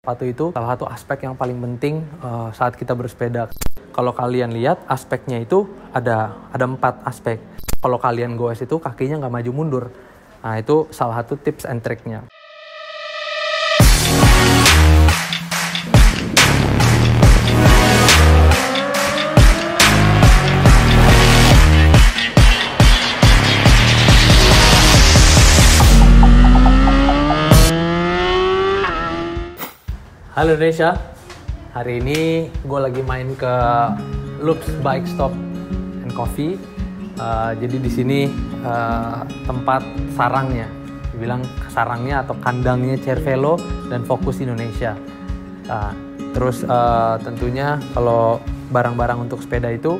Sepatu itu salah satu aspek yang paling penting saat kita bersepeda. Kalau kalian lihat aspeknya itu ada 4 aspek. Kalau kalian goes itu kakinya nggak maju mundur. Nah itu salah satu tips and triknya. Halo Indonesia, hari ini gue lagi main ke Loops Bike Stop and Coffee. Jadi di sini tempat sarangnya, dibilang sarangnya atau kandangnya Cervelo dan Focus Indonesia. Terus tentunya kalau barang-barang untuk sepeda itu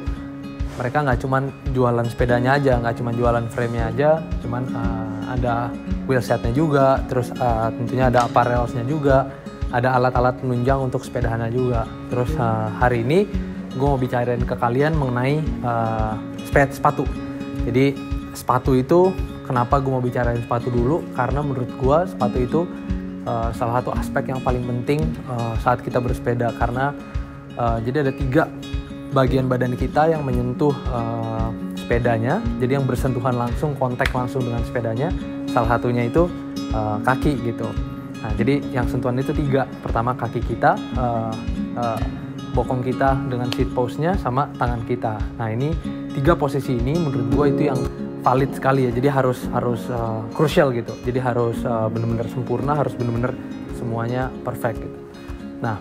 mereka nggak cuman jualan sepedanya aja, nggak cuman jualan frame-nya aja, cuman ada wheelsetnya juga, terus tentunya ada apparelsnya juga. Ada alat-alat penunjang untuk sepedahannya juga. Terus hari ini gue mau bicarain ke kalian mengenai sepatu. Jadi sepatu itu, kenapa gue mau bicarain sepatu dulu? Karena menurut gue sepatu itu salah satu aspek yang paling penting saat kita bersepeda. Karena jadi ada 3 bagian badan kita yang menyentuh sepedanya. Jadi yang bersentuhan langsung, kontak langsung dengan sepedanya. Salah satunya itu kaki gitu. Nah, jadi yang sentuhan itu 3. Pertama kaki kita, bokong kita dengan seat post-nya, sama tangan kita. Nah ini 3 posisi ini menurut gue itu yang valid sekali ya. Jadi harus crucial gitu. Jadi harus benar-benar sempurna, harus benar-benar semuanya perfect gitu. Nah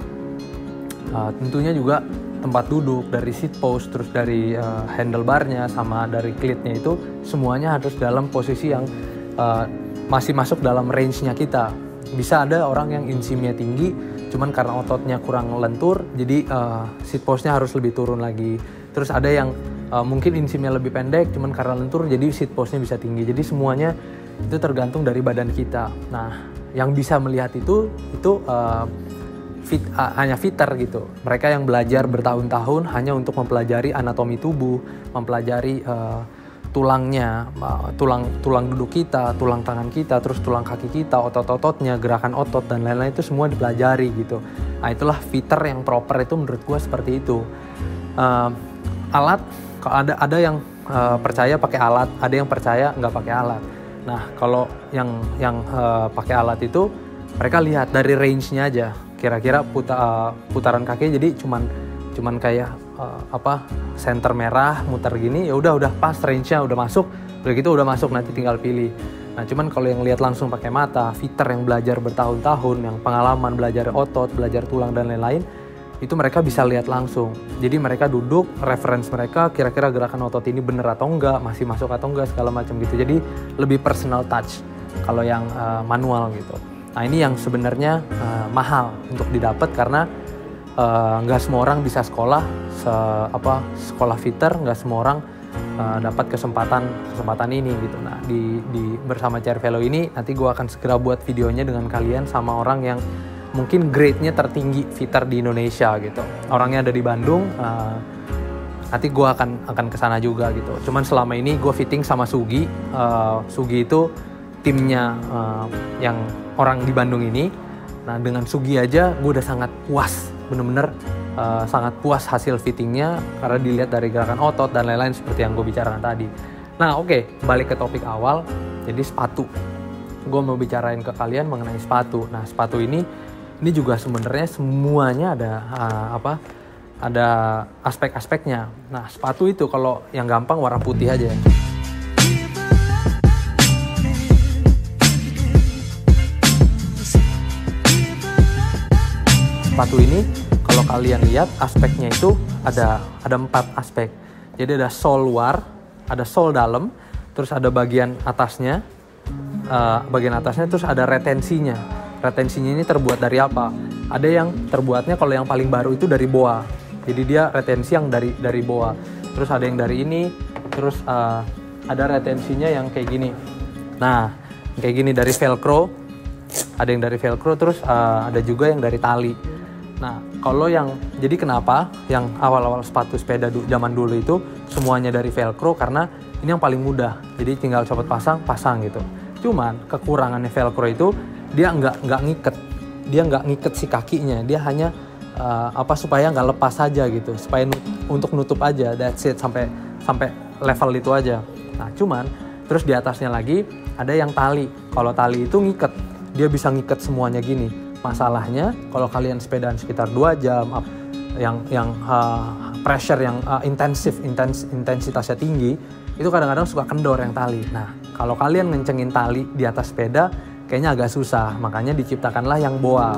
tentunya juga tempat duduk, dari seat post, terus dari handlebarnya, sama dari klitnya itu semuanya harus dalam posisi yang masih masuk dalam range-nya kita. Bisa ada orang yang insimnya tinggi, cuman karena ototnya kurang lentur, jadi seat postnya harus lebih turun lagi. Terus ada yang mungkin insimnya lebih pendek, cuman karena lentur, jadi seat postnya bisa tinggi. Jadi semuanya itu tergantung dari badan kita. Nah, yang bisa melihat itu hanya fitter gitu. Mereka yang belajar bertahun-tahun hanya untuk mempelajari anatomi tubuh, mempelajari tulangnya, tulang duduk kita, tulang tangan kita, terus tulang kaki kita, otot-ototnya, gerakan otot dan lain-lain itu semua dipelajari gitu. Nah itulah fitter yang proper itu menurut gue seperti itu. Alat, ada yang percaya pakai alat, ada yang percaya nggak pakai alat. Nah kalau yang pakai alat itu mereka lihat dari range-nya aja, kira-kira putaran kaki jadi cuman kayak center merah muter gini, ya udah pas range-nya udah masuk, begitu udah masuk nanti tinggal pilih. Nah cuman kalau yang lihat langsung pakai mata, fitter yang belajar bertahun-tahun, yang pengalaman belajar otot, belajar tulang dan lain-lain, itu mereka bisa lihat langsung. Jadi mereka duduk, reference mereka kira-kira gerakan otot ini bener atau enggak, masih masuk atau enggak, segala macam gitu. Jadi lebih personal touch kalau yang manual gitu. Nah ini yang sebenarnya mahal untuk didapat karena nggak semua orang bisa sekolah fitter, nggak semua orang dapat kesempatan ini gitu. Nah di bersama Cervelo ini nanti gue akan segera buat videonya dengan kalian sama orang yang mungkin grade-nya tertinggi fitter di Indonesia gitu. Orangnya ada di Bandung, nanti gue akan kesana juga gitu. Cuman selama ini gue fitting sama Sugi. Sugi itu timnya yang orang di Bandung ini. Nah dengan Sugi aja gue udah sangat puas, bener-bener sangat puas hasil fittingnya karena dilihat dari gerakan otot dan lain-lain seperti yang gue bicarakan tadi. Nah oke, balik ke topik awal. Jadi sepatu, gue mau bicarain ke kalian mengenai sepatu. Nah sepatu ini juga sebenarnya semuanya ada aspek-aspeknya. Nah sepatu itu kalau yang gampang warna putih aja. Sepatu ini kalau kalian lihat aspeknya itu ada 4 aspek. Jadi ada sole luar, ada sole dalam, terus ada bagian atasnya, terus ada retensinya. Retensinya ini terbuat dari apa? Ada yang terbuatnya kalau yang paling baru itu dari boa. Jadi dia retensi yang dari boa. Terus ada yang dari ini, terus ada retensinya yang kayak gini. Nah, kayak gini dari velcro. Ada yang dari velcro, terus ada juga yang dari tali. Nah, kalau jadi kenapa yang awal-awal sepatu sepeda zaman dulu itu semuanya dari velcro? Karena ini yang paling mudah. Jadi tinggal copot pasang gitu. Cuman kekurangannya velcro itu dia nggak ngiket. dia nggak ngiket si kakinya, dia hanya supaya nggak lepas aja gitu, supaya untuk nutup aja, that's it, sampai level itu aja. Nah cuman terus di atasnya lagi ada yang tali. Kalau tali itu ngiket, dia bisa ngiket semuanya gini. Masalahnya kalau kalian sepedaan sekitar 2 jam yang pressure yang intensitasnya tinggi, itu kadang-kadang suka kendor yang tali. Nah kalau kalian ngencengin tali di atas sepeda kayaknya agak susah, makanya diciptakanlah yang boa.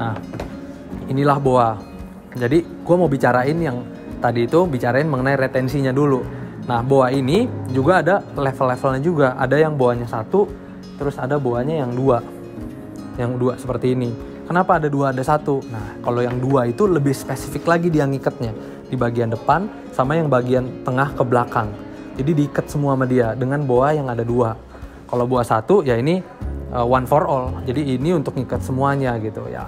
Nah inilah boa. Jadi gue mau bicarain yang tadi itu, bicarain mengenai retensinya dulu. Nah boa ini juga ada level-levelnya juga. Ada yang boanya 1, terus ada boanya yang 2. Yang 2 seperti ini. Kenapa ada 2 ada 1? Nah kalau yang 2 itu lebih spesifik lagi dia ngikatnya. Di bagian depan sama yang bagian tengah ke belakang. Jadi diikat semua sama dia dengan boa yang ada 2. Kalau boa 1 ya ini one for all. Jadi ini untuk ngikat semuanya gitu ya.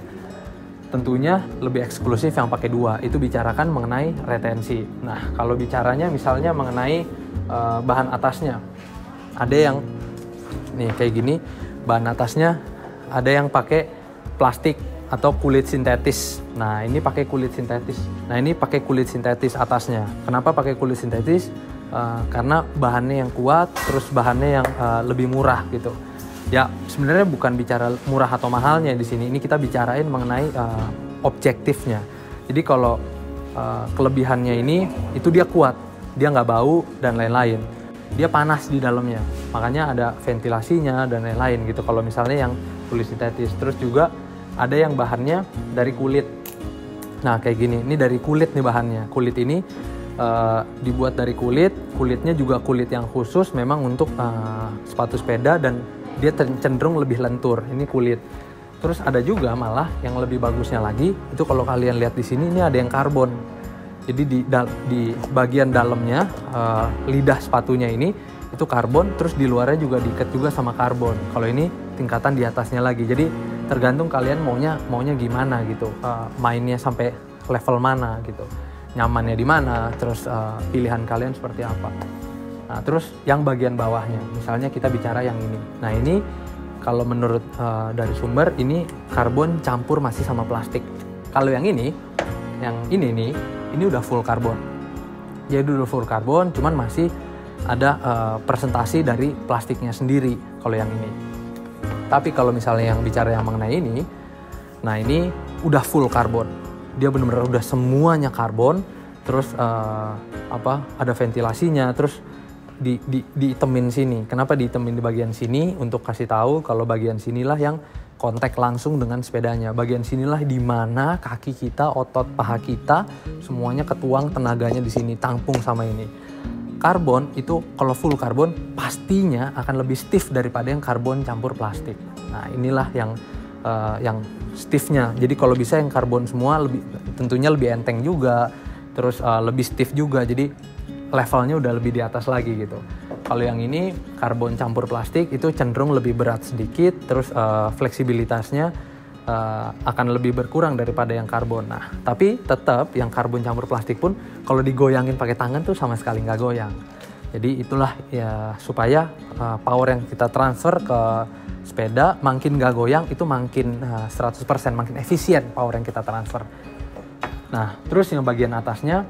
Tentunya lebih eksklusif yang pakai 2, itu bicarakan mengenai retensi. Nah kalau bicaranya misalnya mengenai bahan atasnya, ada yang nih kayak gini, bahan atasnya ada yang pakai plastik atau kulit sintetis. Nah ini pakai kulit sintetis. Nah ini pakai kulit sintetis atasnya. Kenapa pakai kulit sintetis? Karena bahannya yang kuat, terus bahannya yang lebih murah gitu. Ya sebenarnya bukan bicara murah atau mahalnya di sini. Ini kita bicarain mengenai objektifnya. Jadi kalau kelebihannya ini itu dia kuat, dia nggak bau dan lain-lain. Dia panas di dalamnya, makanya ada ventilasinya dan lain-lain gitu. Kalau misalnya yang kulit sintetis, terus juga ada yang bahannya dari kulit. Nah kayak gini, ini dari kulit nih bahannya. Kulit ini dibuat dari kulit. Kulitnya juga kulit yang khusus memang untuk sepatu sepeda dan dia cenderung lebih lentur. Ini kulit. Terus ada juga malah yang lebih bagusnya lagi itu kalau kalian lihat di sini ini ada yang karbon. Jadi di bagian dalamnya lidah sepatunya ini itu karbon, terus di luarnya juga diikat juga sama karbon. Kalau ini tingkatan di atasnya lagi. Jadi tergantung kalian maunya gimana gitu. Mainnya sampai level mana gitu. Nyamannya di mana, terus pilihan kalian seperti apa. Nah, terus yang bagian bawahnya, misalnya kita bicara yang ini. Nah, ini kalau menurut dari sumber, ini karbon campur masih sama plastik. Kalau yang ini nih, ini udah full karbon. Jadi udah full karbon, cuman masih ada presentasi dari plastiknya sendiri kalau yang ini. Tapi kalau misalnya yang bicara yang mengenai ini, nah ini udah full karbon. Dia benar-benar udah semuanya karbon, terus ada ventilasinya, terus diitemin sini. Kenapa diitemin di bagian sini? Untuk kasih tahu kalau bagian sinilah yang kontak langsung dengan sepedanya. Bagian sinilah di mana kaki kita, otot paha kita, semuanya ketuang tenaganya di sini, tampung sama ini. Karbon itu kalau full karbon pastinya akan lebih stiff daripada yang karbon campur plastik. Nah inilah yang stiffnya. Jadi kalau bisa yang karbon semua tentunya lebih enteng juga, terus lebih stiff juga. Jadi levelnya udah lebih di atas lagi gitu. Kalau yang ini karbon campur plastik itu cenderung lebih berat sedikit, terus fleksibilitasnya akan lebih berkurang daripada yang karbon. Nah, tapi tetap yang karbon campur plastik pun kalau digoyangin pakai tangan tuh sama sekali nggak goyang. Jadi itulah ya supaya power yang kita transfer ke sepeda makin nggak goyang, itu makin 100%, makin efisien power yang kita transfer. Nah, terus yang bagian atasnya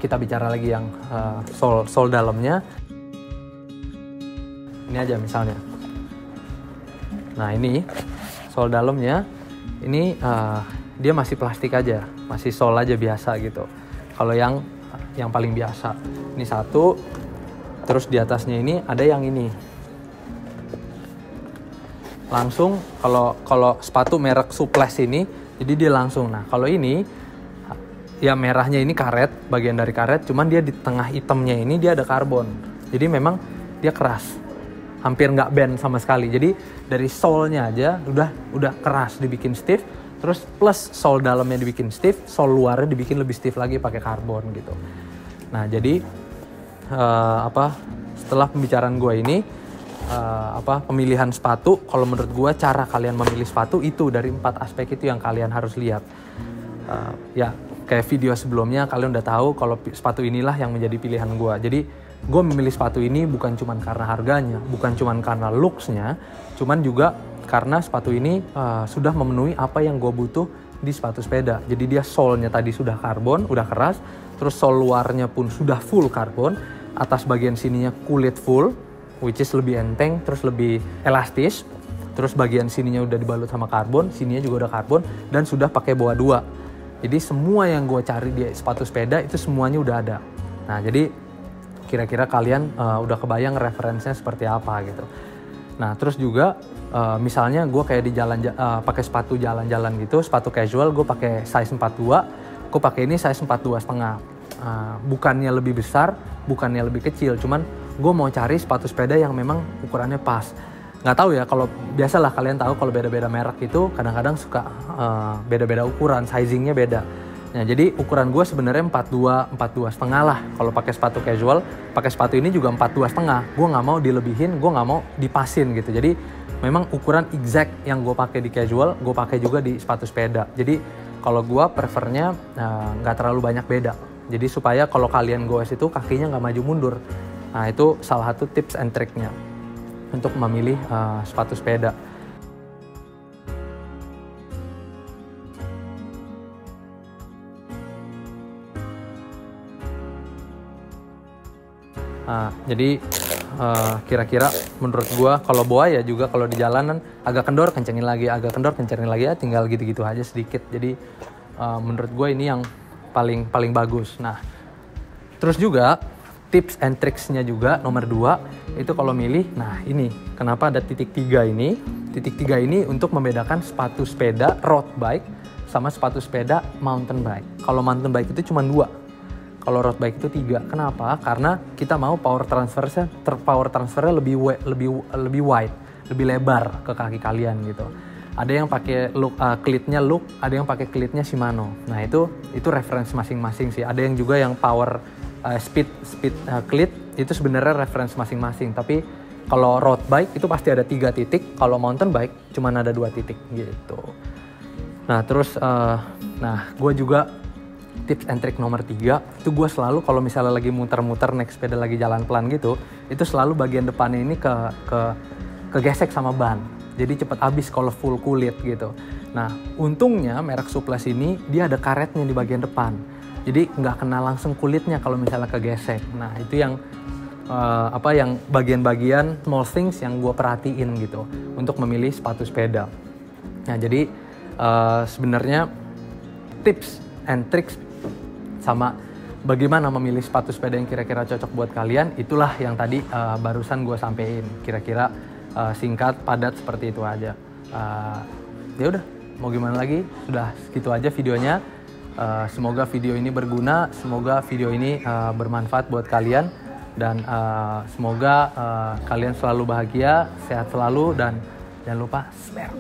kita bicara lagi yang sol dalamnya. Ini aja misalnya. Nah ini sol dalamnya, ini dia masih plastik aja, masih sol aja biasa gitu. Kalau yang paling biasa, ini satu, terus di atasnya ini ada yang ini. Langsung kalau sepatu merek Suples ini, jadi dia langsung. Nah kalau ini ya merahnya ini karet, bagian dari karet, cuman dia di tengah hitamnya ini dia ada karbon. Jadi memang dia keras, hampir nggak bend sama sekali. Jadi dari solnya aja udah keras, dibikin stiff, terus plus sol dalamnya dibikin stiff, sol luarnya dibikin lebih stiff lagi pakai karbon gitu. Nah jadi setelah pembicaraan gue ini, pemilihan sepatu, kalau menurut gue cara kalian memilih sepatu itu dari 4 aspek itu yang kalian harus lihat. Ya kayak video sebelumnya kalian udah tahu kalau sepatu inilah yang menjadi pilihan gue. Jadi gue memilih sepatu ini bukan cuma karena harganya, bukan cuma karena looks-nya, cuman juga karena sepatu ini sudah memenuhi apa yang gue butuh di sepatu sepeda. Jadi dia sole-nya tadi sudah karbon, udah keras, terus sole luarnya pun sudah full karbon, atas bagian sininya kulit full, which is lebih enteng, terus lebih elastis, terus bagian sininya udah dibalut sama karbon, sininya juga udah karbon, dan sudah pakai BOA 2. Jadi semua yang gue cari di sepatu sepeda itu semuanya udah ada. Nah jadi kira-kira kalian udah kebayang referensinya seperti apa gitu. Nah terus juga misalnya gue kayak di jalan pakai sepatu jalan-jalan gitu, sepatu casual, gue pakai size 42, gue pakai ini size 42,5. Bukannya lebih besar, bukannya lebih kecil, cuman gue mau cari sepatu sepeda yang memang ukurannya pas. Nggak tahu ya, kalau biasalah kalian tahu kalau beda-beda merek itu kadang-kadang suka beda-beda ukuran, sizingnya beda. Nah jadi ukuran gue sebenarnya 42 setengah lah. Kalau pakai sepatu casual, pakai sepatu ini juga 42 setengah. Gue nggak mau dilebihin, gue nggak mau dipasin gitu. Jadi memang ukuran exact yang gue pakai di casual, gue pakai juga di sepatu sepeda. Jadi kalau gue prefernya nggak terlalu banyak beda. Jadi supaya kalau kalian goes itu kakinya nggak maju mundur. Nah itu salah satu tips and triknya untuk memilih sepatu sepeda. Jadi kira-kira menurut gua kalau BOA ya juga kalau di jalanan agak kendor kencengin lagi, agak kendor kencengin lagi, ya tinggal gitu-gitu aja sedikit. Jadi menurut gua ini yang paling bagus. Nah terus juga tips and tricksnya juga nomor 2 itu kalau milih, nah ini kenapa ada titik 3 ini. Titik 3 ini untuk membedakan sepatu sepeda road bike sama sepatu sepeda mountain bike. Kalau mountain bike itu cuma 2, kalau road bike itu 3. Kenapa? Karena kita mau power transfernya lebih wide, lebih lebar ke kaki kalian gitu. Ada yang pakai klitnya Look, ada yang pakai klitnya Shimano. Nah itu referensi masing-masing sih. Ada yang juga yang power speed clit itu sebenarnya referensi masing-masing. Tapi kalau road bike itu pasti ada 3 titik. Kalau mountain bike cuma ada 2 titik gitu. Nah terus, gue juga tips and trick nomor 3 itu gue selalu kalau misalnya lagi muter-muter naik sepeda lagi jalan pelan gitu, itu selalu bagian depannya ini kegesek sama ban. Jadi cepet habis kalau full kulit gitu. Nah untungnya merek Suples ini dia ada karetnya di bagian depan. Jadi nggak kena langsung kulitnya kalau misalnya kegesek. Nah itu yang yang bagian-bagian small things yang gue perhatiin gitu untuk memilih sepatu sepeda. Nah jadi sebenarnya tips and tricks sama bagaimana memilih sepatu sepeda yang kira-kira cocok buat kalian, itulah yang tadi barusan gue sampein. Kira-kira singkat, padat seperti itu aja. Ya udah, mau gimana lagi? Sudah segitu aja videonya. Semoga video ini berguna, semoga video ini bermanfaat buat kalian, dan semoga kalian selalu bahagia, sehat selalu, dan jangan lupa spare.